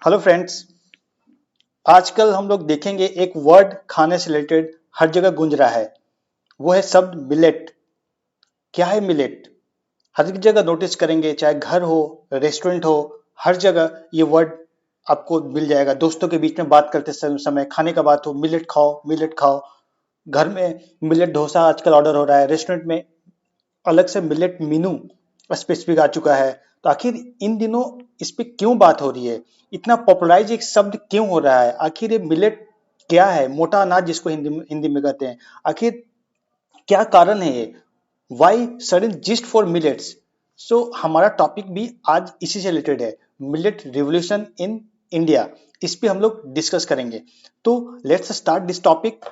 Hello friends. आजकल हम लोग देखेंगे एक वर्ड खाने से रिलेटेड हर जगह गूंज रहा है। वो है शब्द मिलेट। क्या है मिलेट? हर एक जगह नोटिस करेंगे, चाहे घर हो, रेस्टोरेंट हो, हर जगह ये वर्ड आपको मिल जाएगा। दोस्तों के बीच में बात करते समय खाने का बात हो, मिलेट खाओ, मिलेट खाओ। घर में मिलेट डोसा आजकल ऑर्डर हो रहा है। रेस्टोरेंट में अलग से मिलेट मीनू स्पेसिफिक आ चुका है। तो आखिर इन दिनों इस पे क्यों बात हो रही है? इतना पॉपुलराइज एक शब्द क्यों हो रहा है? आखिर ये मिलेट क्या है? मोटा अनाज जिसको हिंदी में कहते हैं। आखिर क्या कारण है ये? Why sudden zest for millets? So हमारा टॉपिक भी आज इसी से रिलेटेड है, मिलेट रिवोल्यूशन इन इंडिया। इस पे हम लोग डिस्कस करेंगे। तो let's start this topic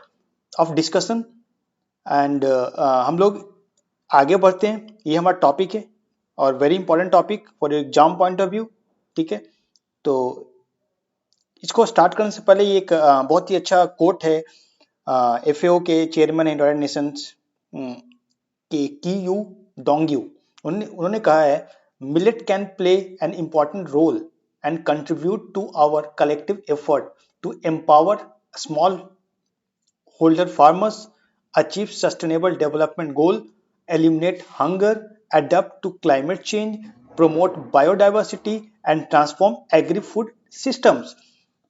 of discussion. And हम लोग आगे बढ़ते हैं। ये हमारा टॉपिक है और very important topic for exam point of view. ठीक है, तो इसको स्टार्ट करने से पहले ये एक बहुत ही अच्छा कोट है एफएओ के चेयरमैन यूनाइटेड नेशंस के की यू डोंगयू। उन्होंने कहा है, millet can play an important role and contribute to our collective effort to empower small holder farmers, achieve sustainable development goal, eliminate hunger, adapt to climate change, promote biodiversity and transform agri-food systems।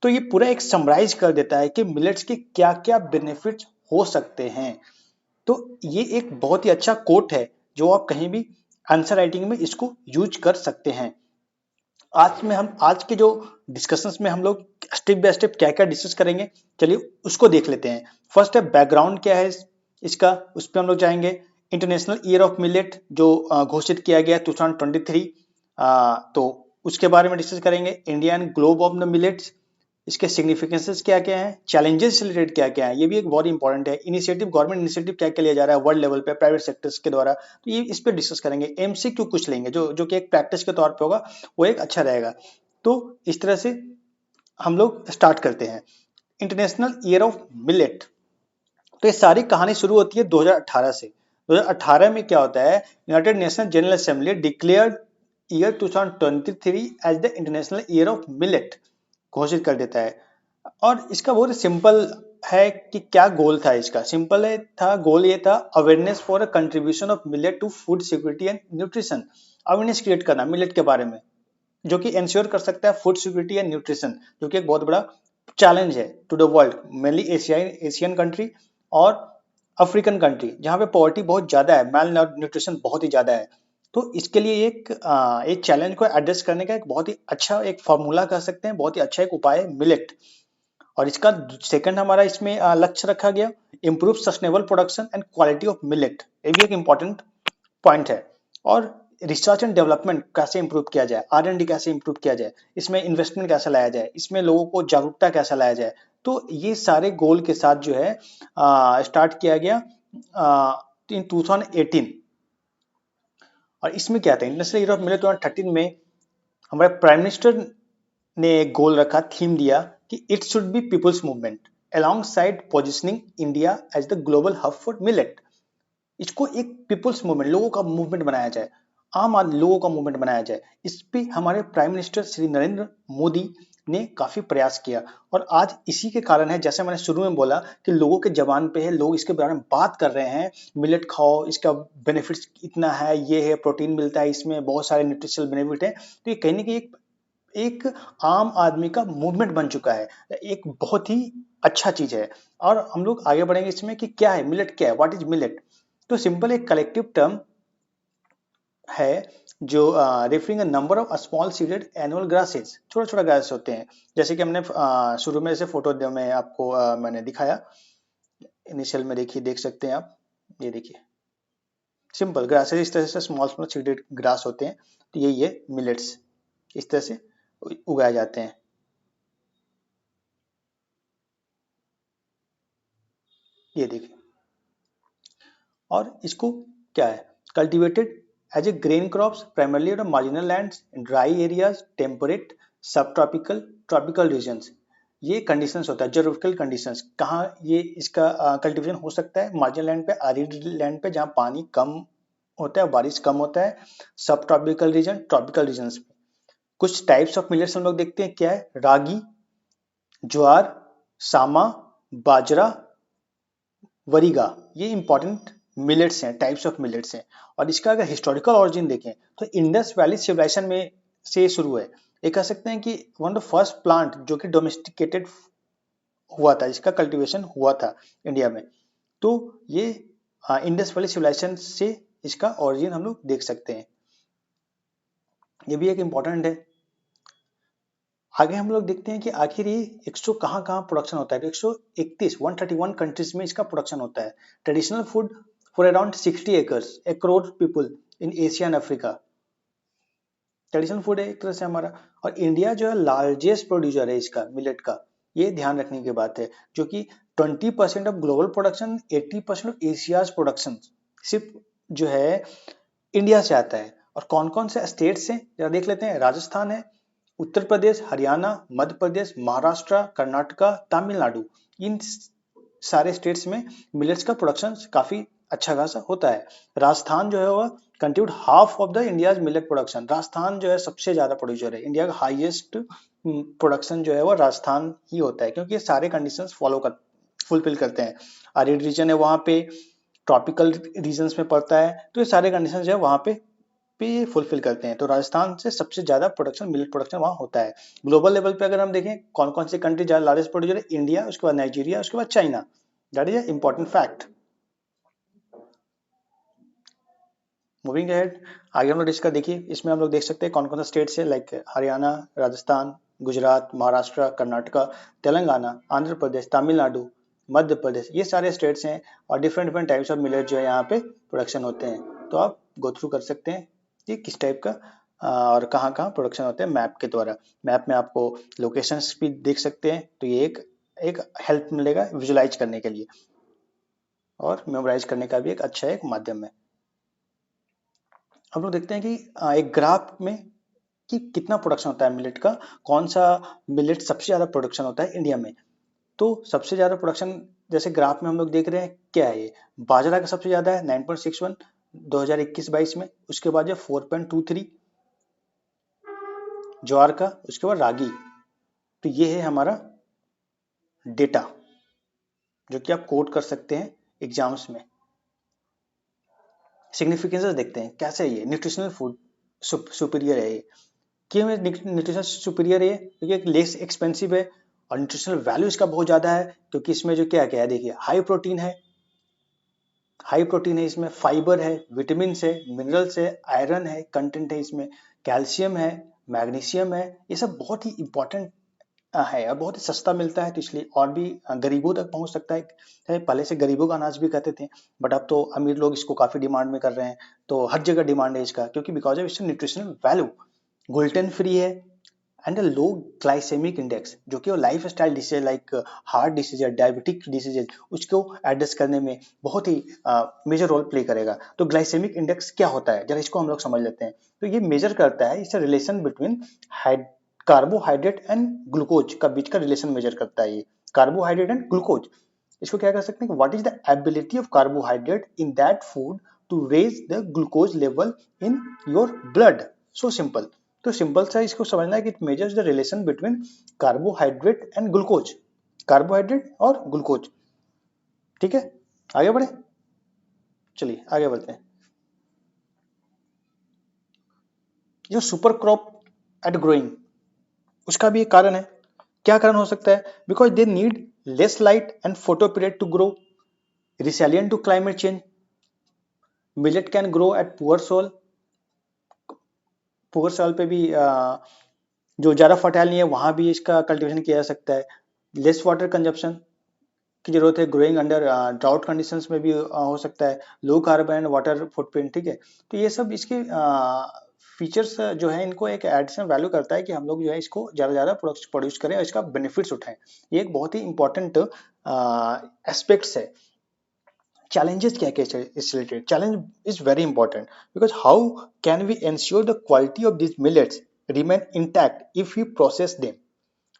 तो ये पूरा एक summarise कर देता है कि millets के क्या क्या बेनिफिट्स हो सकते हैं। तो ये एक बहुत ही अच्छा कोट है जो आप कहीं भी आंसर राइटिंग में इसको यूज कर सकते हैं। आज के जो डिस्कशंस में हम लोग स्टेप बाय स्टेप क्या क्या डिस्कस करेंगे, चलिए उसको देख लेते हैं। फर्स्ट है बैकग्राउंड क्या है इसका, उस पर हम लोग जाएंगे। इंटरनेशनल ईयर ऑफ मिलेट जो घोषित किया गया 2023, तो उसके बारे में डिस्कस करेंगे। India and globe of the millets, इसके सिग्निफिकेंसेस क्या क्या है, चैलेंजेस रिलेटेड क्या क्या है, ये भी एक बहुत इंपॉर्टेंट है। इनिशिएटिव, गवर्नमेंट इनिशिएटिव क्या क्या लिया जा रहा है वर्ल्ड लेवल पे प्राइवेट सेक्टर्स के द्वारा, तो ये इस पे डिस्कस करेंगे। एमसीक्यू कुछ लेंगे जो कि एक प्रैक्टिस के तौर पे होगा, वो एक अच्छा रहेगा। तो इस तरह से हम लोग स्टार्ट करते हैं। इंटरनेशनल ईयर ऑफ मिलेट, तो ये सारी कहानी शुरू होती है 2018 से। 2018 में क्या होता है, United Nation General Assembly declared year 2023 as the international year of millet, घोषित कर देता है। और इसका बहुत सिंपल है कि क्या गोल था इसका। सिंपल है था, गोल ये था, awareness for a contribution of millet to food security and nutrition. Awareness create करना मिलेट के बारे में, जो कि इंश्योर कर सकता है फूड सिक्योरिटी एंड न्यूट्रिशन, जो कि एक बहुत बड़ा चैलेंज है to the world, mainly Asian country और अफ्रीकन कंट्री, जहाँ पे पॉवर्टी बहुत ज्यादा है, मेल न्यूट्रिशन बहुत ही ज्यादा है। तो इसके लिए एक चैलेंज को एड्रेस करने का एक बहुत ही अच्छा एक फॉर्मूला कह सकते हैं, बहुत ही अच्छा एक उपाय है मिलेट। और इसका सेकंड हमारा इसमें लक्ष्य रखा गया, improve sustainable production and quality of millet. ये भी एक इंपॉर्टेंट पॉइंट है। और रिसर्च एंड डेवलपमेंट कैसे इंप्रूव किया जाए, R&D कैसे इंप्रूव किया जाए, इसमें इन्वेस्टमेंट कैसे लाया जाए, इसमें लोगों को जागरूकता कैसे लाया जाए। तो ये सारे गोल के साथ जो है स्टार्ट किया गया इन 2018। और इसमें क्या था, इंटरनेशनल ईयर ऑफ मिलेट 2013 में हमारे प्राइम मिनिस्टर ने एक गोल रखा, थीम दिया कि it should be people's movement alongside positioning India as the global hub for millet. इसको एक पीपल्स मूवमेंट, लोगों का मूवमेंट बनाया जाए, आम आदमी लोगों का मूवमेंट बनाया जाए। इस पे हमारे प्राइम मिनिस्टर श्री नरेंद्र मोदी ने काफी प्रयास किया। और आज इसी के कारण है, जैसे मैंने शुरू में बोला कि लोगों के जबान पे है, लोग इसके बारे में बात कर रहे हैं, मिलेट खाओ, इसका बेनिफिट्स इतना है, ये है, प्रोटीन मिलता है, इसमें बहुत सारे न्यूट्रिशनल बेनिफिट है। तो ये कहीं ना कहीं एक आम आदमी का मूवमेंट बन चुका है, एक बहुत ही अच्छा चीज है। और हम लोग आगे बढ़ेंगे इसमें कि क्या है मिलेट, क्या है, व्हाट इज मिलेट। तो सिंपल एक कलेक्टिव टर्म है जो referring a number of small seeded annual grasses, छोटा छोटा ग्रास होते हैं। जैसे कि हमने शुरू में से फोटो में आपको मैंने दिखाया, इनिशियल में देखिए, देख सकते हैं आप, ये देखिए सिंपल ग्रासेस, इस तरह से स्मॉल स्मॉल सीडेड ग्रास होते हैं। तो ये मिलेट्स इस तरह से उगाए जाते हैं। ये देखिए, और इसको क्या है, cultivated as a grain crops primarily on marginal lands, dry areas, temperate, subtropical, tropical regions. ये कंडीशंस होता है, जोग्राफिकल कंडीशंस, कहाँ ये इसका कल्टीवेशन हो सकता है, मार्जिनल लैंड पे, आरिड लैंड पे जहाँ पानी कम होता है, बारिश कम होता है, सब ट्रॉपिकल रीजन, ट्रॉपिकल रीजन्स। कुछ टाइप्स ऑफ मिलेट्स हम लोग देखते हैं, क्या है, रागी, ज्वार, सामा, बाजरा, वरीगा, ये इंपॉर्टेंट मिलेट्स हैं, टाइप्स ऑफ मिलेट्स हैं। और इसका अगर हिस्टोरिकल ओरिजिन देखें तो इंडस वैली सिविलाइजेशन में से शुरू है। ये कह सकते हैं कि one of the first plant जो कि डोमेस्टिकेटेड हुआ था, इसका कल्टीवेशन हुआ था इंडिया में। तो ये इंडस वैली सिविलाइजेशन से इसका ओरिजिन हम लोग देख सकते हैं, ये भी एक इम्पॉर्टेंट है। आगे हम लोग देखते हैं कि आखिर ये 100 कहाँ प्रोडक्शन होता है। तो 131 131 कंट्रीज में इसका प्रोडक्शन होता है। Traditional food for around 60 acres, 1 crore people in Asia and Africa. Traditional food है एक तरह से हमारा। और इंडिया जो है लार्जेस्ट प्रोड्यूसर है इसका, मिलेट का, ये ध्यान रखने की बात है, जो कि 20% of global production, 80% of Asia's production सिर्फ जो है इंडिया से आता है। और कौन कौन से स्टेट्स हैं जरा देख लेते हैं। राजस्थान है, उत्तर प्रदेश, हरियाणा, मध्य प्रदेश, महाराष्ट्र, कर्नाटका, तमिलनाडु, इन सारे स्टेट्स में मिलेट्स का प्रोडक्शन काफी अच्छा खासा होता है। राजस्थान जो है वह contribute half of the India's millet production. Rajasthan जो है सबसे ज्यादा प्रोड्यूसर है, इंडिया का हाईएस्ट प्रोडक्शन जो है वो राजस्थान ही होता है, क्योंकि ये सारे कंडीशंस फुलफिल करते हैं। आरिड रीजन है वहाँ पे, ट्रॉपिकल रीजन्स में पड़ता है, तो ये सारे कंडीशन जो है वहाँ पे फुलफिल करते हैं। तो राजस्थान से सबसे ज्यादा प्रोडक्शन, मिलेट प्रोडक्शन वहाँ होता है। ग्लोबल लेवल पे अगर हम देखें कौन कौन सी कंट्री ज्यादा लार्जेस्ट प्रोड्यूसर है, इंडिया, उसके बाद नाइजीरिया, उसके बाद China. That is important fact. Moving ahead, आगे हम लोग इसका देखिए, इसमें हम लोग देख सकते हैं कौन कौन सा स्टेट्स है, लाइक हरियाणा, राजस्थान, गुजरात, महाराष्ट्र, कर्नाटका, तेलंगाना, आंध्र प्रदेश, तमिलनाडु, मध्य प्रदेश, ये सारे स्टेट्स हैं। और different different types of millet जो है यहाँ पे प्रोडक्शन होते हैं। तो आप गो थ्रू कर सकते हैं कि किस टाइप का और कहाँ कहाँ प्रोडक्शन होते हैं मैप के द्वारा। मैप में आपको लोकेशंस भी देख सकते हैं, तो ये एक एक हेल्प मिलेगा विजुलाइज करने के लिए, और मेमोराइज करने का भी एक अच्छा एक माध्यम है। हम लोग देखते हैं कि एक ग्राफ में कि कितना प्रोडक्शन होता है मिलेट का, कौन सा मिलेट सबसे ज्यादा प्रोडक्शन होता है इंडिया में। तो सबसे ज्यादा प्रोडक्शन जैसे ग्राफ में हम लोग देख रहे हैं, क्या है ये, बाजरा का सबसे ज्यादा है 9.61 2021-22 में। उसके बाद जो 4.23 ज्वार का, उसके बाद रागी। तो ये है हमारा डेटा जो कि आप कोट कर सकते हैं एग्जाम्स में। सिग्निफिकेंस देखते हैं कैसे ये न्यूट्रिशनल फूड सुपीरियर है ये। क्यों न्यूट्रिशन सुपीरियर है, क्योंकि एक लेस एक्सपेंसिव है और न्यूट्रिशनल वैल्यू इसका बहुत ज्यादा है, क्योंकि इसमें जो क्या क्या है देखिए, हाई प्रोटीन है, इसमें फाइबर है, विटामिन है, मिनरल्स है, आयरन है, कंटेंट है इसमें, कैल्शियम है, मैग्नीशियम है, ये सब बहुत ही इंपॉर्टेंट है और बहुत ही सस्ता मिलता है। तो इसलिए और भी गरीबों तक पहुंच सकता है। पहले से गरीबों का अनाज भी कहते थे, बट अब तो अमीर लोग इसको काफी डिमांड में कर रहे हैं। तो हर जगह डिमांड है इसका, क्योंकि बिकॉज ऑफ इसका न्यूट्रिशनल वैल्यू, ग्लूटेन फ्री है, एंड लो ग्लाइसेमिक इंडेक्स, जो कि life style disease like heart disease या डायबिटिक डिसीजेज, उसको एड्रेस करने में बहुत ही मेजर रोल प्ले करेगा। तो ग्लाइसेमिक इंडेक्स क्या होता है, जरा इसको हम लोग समझ लेते हैं। तो ये मेजर करता है, इससे relation between carbohydrate and glucose का बीच का रिलेशन मेजर करता है ये, कार्बोहाइड्रेट एंड ग्लूकोज। इसको क्या कर सकते हैं, what is the ability of carbohydrate in that food to raise the glucose level in your blood. So simple. तो सिंपल सा इसको समझना है कि it measures the relation between carbohydrate and glucose, carbohydrate और ग्लूकोज। ठीक है, आगे बढ़े, चलिए आगे बढ़ते हैं। जो सुपर क्रॉप एट ग्रोइंग, उसका भी एक कारण है। क्या कारण हो सकता है, because they need less light and photoperiod to grow, resilient to climate change, millet can grow at poor soil पे भी जो ज़्यादा फर्टाइल नहीं है वहाँ भी इसका कल्टीवेशन किया जा सकता है। लेस वाटर कंजप्शन की जरूरत है, ग्रोइंग अंडर ड्राउट कंडीशंस में भी हो सकता है। Low carbon and water footprint, ठीक है। तो ये सब इसके फीचर्स जो है, इनको एक एडिशनल वैल्यू करता है कि हम लोग जो है इसको ज़्यादा ज़्यादा प्रोड्यूस करें और इसका बेनिफिट्स उठाएं। ये एक बहुत ही इंपॉर्टेंट एस्पेक्ट्स है। Challenges क्या क्या is related, challenge is very important because how can we ensure the quality of these millets remain intact if we process them।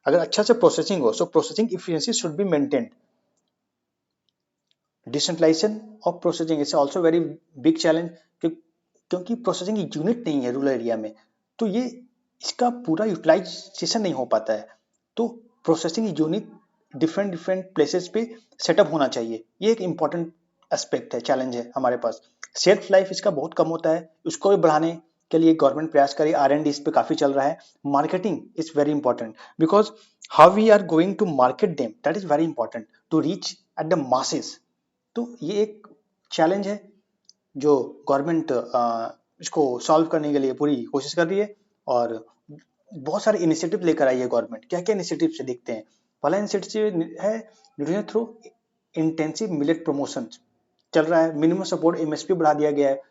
अगर अच्छा से प्रोसेसिंग हो, so processing efficiency should be maintained। Decentralisation of processing is also very big challenge, क्योंकि processing unit नहीं है rural area में। तो ये इसका पूरा यूटिलाइजेशन नहीं हो पाता है। तो processing unit different different places पे सेटअप होना चाहिए। ये एक इम्पॉर्टेंट एस्पेक्ट है, चैलेंज है हमारे पास। शेल्फ लाइफ इसका बहुत कम होता है, उसको भी बढ़ाने के लिए गवर्नमेंट प्रयास करे, R&D इस पे काफी चल रहा है। Marketing is very important because how we are going to market them, that is very important to reach at the masses. तो ये एक चैलेंज है जो गवर्नमेंट इसको सॉल्व करने के लिए पूरी कोशिश कर रही है, और बहुत सारे इनिशिएटिव लेकर आई है गवर्नमेंट। क्या क्या इनिशिएटिव से देखते हैं। पहला इनिशिएटिव है nutrition through intensive millet promotion चल रहा है। मिनिमम सपोर्ट MSP बढ़ा दिया गया है।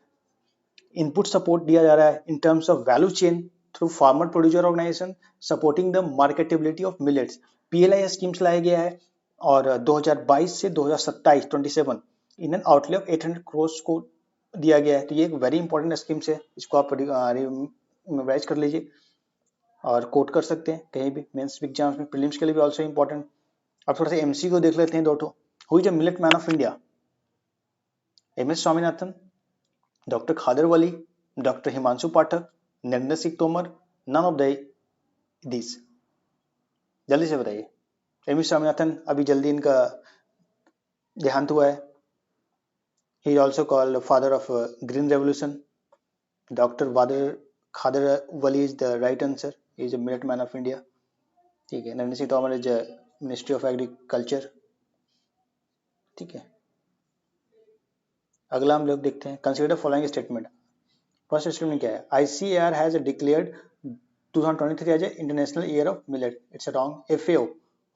इनपुट सपोर्ट दिया जा रहा है in terms of value chain through farmer producer organisation supporting the marketability of millets. PLI schemes लाया गया है, और 2022 से 2027 in an outlay of 800 crore को दिया गया है। तो ये एक वेरी इंपॉर्टेंट स्कीम्स है, इसको आप रिवाइज कर लीजिए और कोट कर सकते हैं कहीं भी मेंस एग्जाम्स में, प्रीलिम्स के लिए भी ऑल्सो इंपॉर्टेंट। अब थोड़ा सा MC को देख लेते हैं दो ठो। Who is a millet man of India? MS Swaminathan, doctor Khadar Vali, doctor Himanshu Pathak, Narendra Singh Tomar, none of this. जल्दी से बताइए। MS स्वामीनाथन अभी जल्दी इनका देहांत हुआ है। He is also called father of green revolution. Doctor Khadar Vali is the right answer, is a millet man of India. ठीक है, Narendra Singh Tomar is ministry of agriculture. ठीक है, अगला हम लोग देखते हैं। Consider following statement. First statement क्या है? ICAR has declared 2023 as a International Year of Millet. It's wrong. FAO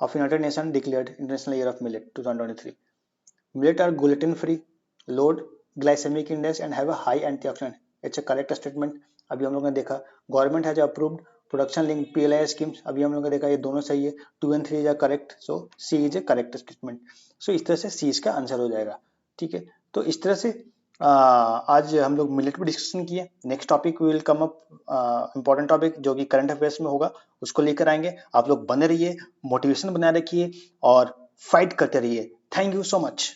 of United Nations declared International Year of Millet 2023. Millet are gluten free, low glycemic index and have a high antioxidant. It's a correct statement. अभी हम लोगों ने देखा government has approved production link PLI schemes. अभी हम लोगों ने देखा ये दोनों सही है। 2 and 3 is correct, so C is a correct statement. So इस तरह से C इसका आंसर हो जाएगा। ठीक है, तो इस तरह से आज हम लोग मिलेट पे डिस्कशन किए। Next topic will come up, important topic जो कि करंट अफेयर्स में होगा, उसको लेकर आएंगे। आप लोग बने रहिए, मोटिवेशन बनाए रखिए और फाइट करते रहिए। Thank you so much.